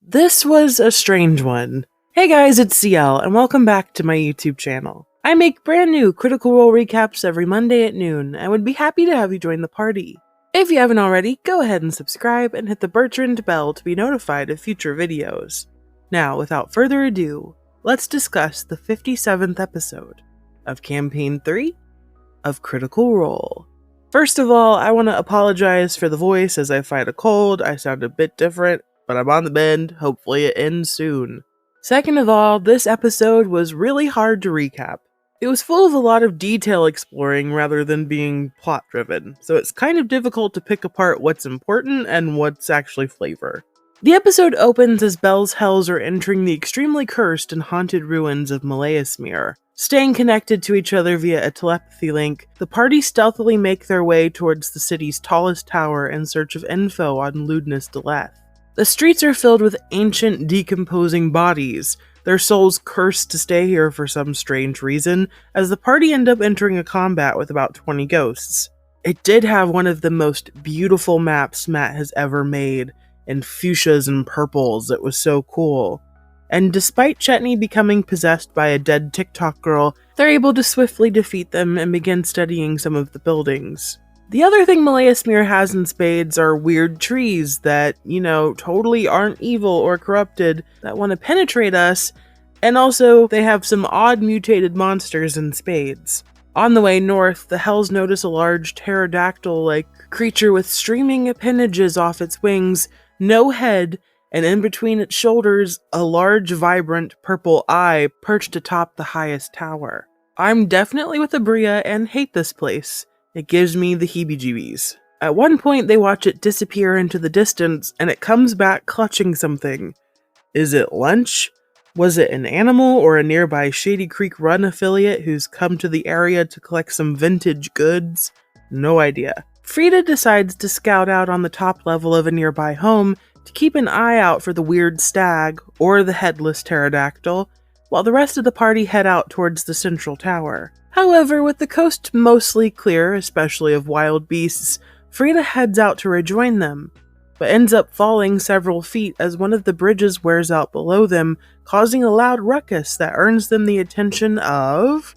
This was a strange one. Hey guys, it's CL, and welcome back to my YouTube channel. I make brand new Critical Role recaps every Monday at noon, and would be happy to have you join the party. If you haven't already, go ahead and subscribe and hit the Bertrand bell to be notified of future videos. Now, without further ado, let's discuss the 57th episode of Campaign 3 of Critical Role. First of all, I want to apologize for the voice as I fight a cold. I sound a bit different, but I'm on the mend. Hopefully it ends soon. Second of all, this episode was really hard to recap. It was full of a lot of detail exploring rather than being plot driven, so it's kind of difficult to pick apart what's important and what's actually flavor. The episode opens as Belle's Hells are entering the extremely cursed and haunted ruins of Malaya. Staying connected to each other via a telepathy link, the party stealthily make their way towards the city's tallest tower in search of info on Ludinus. The streets are filled with ancient, decomposing bodies, their souls cursed to stay here for some strange reason, as the party end up entering a combat with about 20 ghosts. It did have one of the most beautiful maps Matt has ever made, in fuchsias and purples. It was so cool. And despite Chetney becoming possessed by a dead TikTok girl, they're able to swiftly defeat them and begin studying some of the buildings. The other thing Malaya has in spades are weird trees that, totally aren't evil or corrupted, that want to penetrate us, and also they have some odd mutated monsters in spades. On the way north, the Hells notice a large pterodactyl-like creature with streaming appendages off its wings, no head, and in between its shoulders, a large, vibrant purple eye perched atop the highest tower. I'm definitely with Abria and hate this place. It gives me the heebie-jeebies. At one point, they watch it disappear into the distance, and it comes back clutching something. Is it lunch? Was it an animal or a nearby Shady Creek Run affiliate who's come to the area to collect some vintage goods? No idea. Frida decides to scout out on the top level of a nearby home to keep an eye out for the weird stag or the headless pterodactyl, while the rest of the party head out towards the central tower. However, with the coast mostly clear, especially of wild beasts, Frida heads out to rejoin them, but ends up falling several feet as one of the bridges wears out below them, causing a loud ruckus that earns them the attention of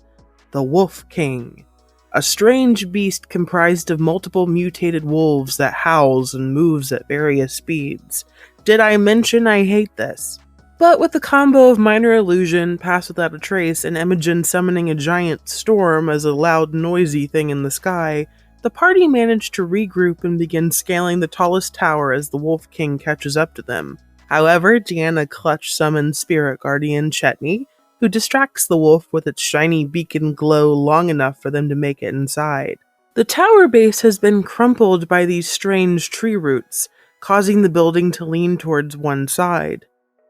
the Wolf King, a strange beast comprised of multiple mutated wolves that howls and moves at various speeds. Did I mention I hate this? But with the combo of Minor Illusion, Pass Without a Trace, and Imogen summoning a giant storm as a loud, noisy thing in the sky, the party managed to regroup and begin scaling the tallest tower as the Wolf King catches up to them. However, Deanna clutch summons Spirit Guardian Chetney, who distracts the wolf with its shiny beacon glow long enough for them to make it inside. The tower base has been crumpled by these strange tree roots, causing the building to lean towards one side.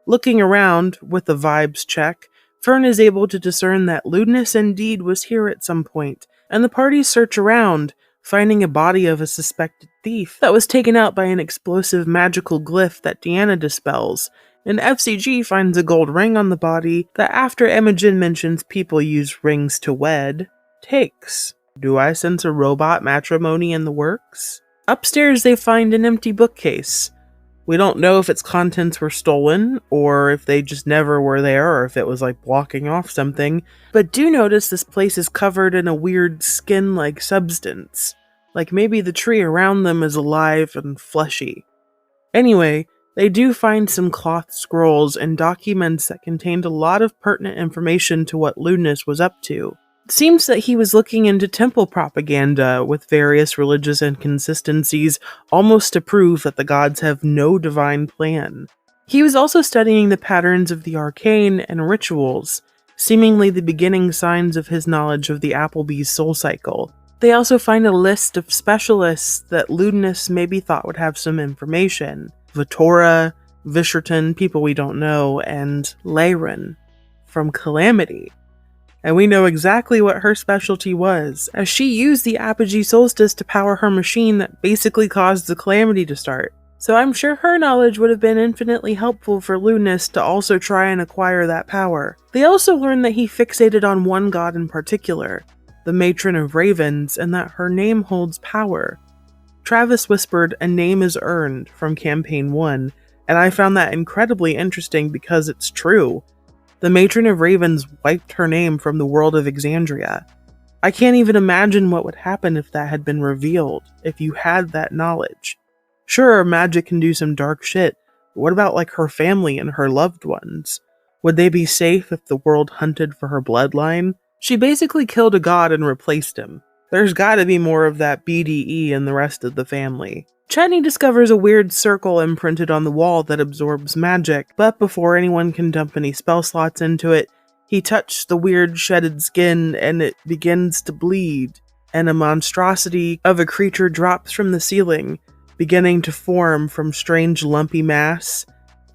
Looking around, with the vibes check, Fern is able to discern that Ludinus indeed was here at some point, and the party search around, finding a body of a suspected thief that was taken out by an explosive magical glyph that Deanna dispels, and FCG finds a gold ring on the body that, after Imogen mentions people use rings to wed, takes. Do I sense a robot matrimony in the works? Upstairs they find an empty bookcase. We don't know if its contents were stolen, or if they just never were there, or if it was blocking off something, but do notice this place is covered in a weird skin-like substance. Like maybe the tree around them is alive and fleshy. Anyway, they do find some cloth scrolls and documents that contained a lot of pertinent information to what Ludinus was up to. It seems that he was looking into temple propaganda with various religious inconsistencies, almost to prove that the gods have no divine plan. He was also studying the patterns of the arcane and rituals, seemingly the beginning signs of his knowledge of the Applebee's soul cycle. They also find a list of specialists that Ludinus maybe thought would have some information. Vitora, Visherton, people we don't know, and Leyren from Calamity. And we know exactly what her specialty was, as she used the apogee solstice to power her machine that basically caused the Calamity to start. So I'm sure her knowledge would have been infinitely helpful for Ludinus to also try and acquire that power. They also learned that he fixated on one god in particular, the Matron of Ravens, and that her name holds power. Travis whispered, "A name is earned," from Campaign 1, and I found that incredibly interesting because it's true. The Matron of Ravens wiped her name from the world of Exandria. I can't even imagine what would happen if that had been revealed, if you had that knowledge. Sure, magic can do some dark shit, but what about like her family and her loved ones? Would they be safe if the world hunted for her bloodline? She basically killed a god and replaced him. There's gotta be more of that BDE in the rest of the family. Chetney discovers a weird circle imprinted on the wall that absorbs magic, but before anyone can dump any spell slots into it, he touches the weird shedded skin and it begins to bleed, and a monstrosity of a creature drops from the ceiling, beginning to form from strange lumpy mass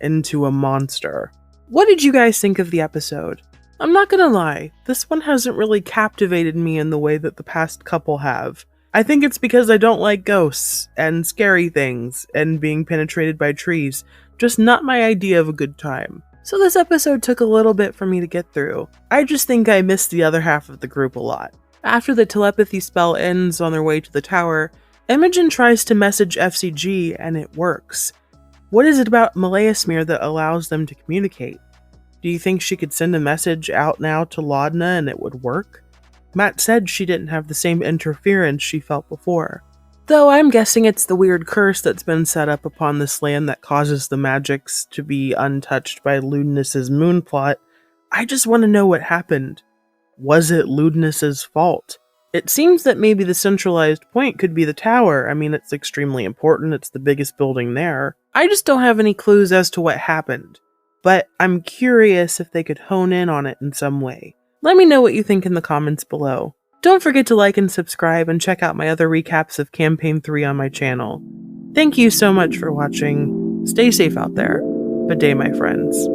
into a monster. What did you guys think of the episode? I'm not gonna lie, this one hasn't really captivated me in the way that the past couple have. I think it's because I don't like ghosts, and scary things, and being penetrated by trees. Just not my idea of a good time. So this episode took a little bit for me to get through. I just think I missed the other half of the group a lot. After the telepathy spell ends on their way to the tower, Imogen tries to message FCG and it works. What is it about Malaya smear that allows them to communicate? Do you think she could send a message out now to Ludinus and it would work? Matt said she didn't have the same interference she felt before. Though I'm guessing it's the weird curse that's been set up upon this land that causes the magics to be untouched by Ludinus's moon plot, I just want to know what happened. Was it Ludinus's fault? It seems that maybe the centralized point could be the tower. I mean, it's extremely important, it's the biggest building there. I just don't have any clues as to what happened. But I'm curious if they could hone in on it in some way. Let me know what you think in the comments below. Don't forget to like and subscribe and check out my other recaps of Campaign 3 on my channel. Thank you so much for watching. Stay safe out there. Good day, my friends.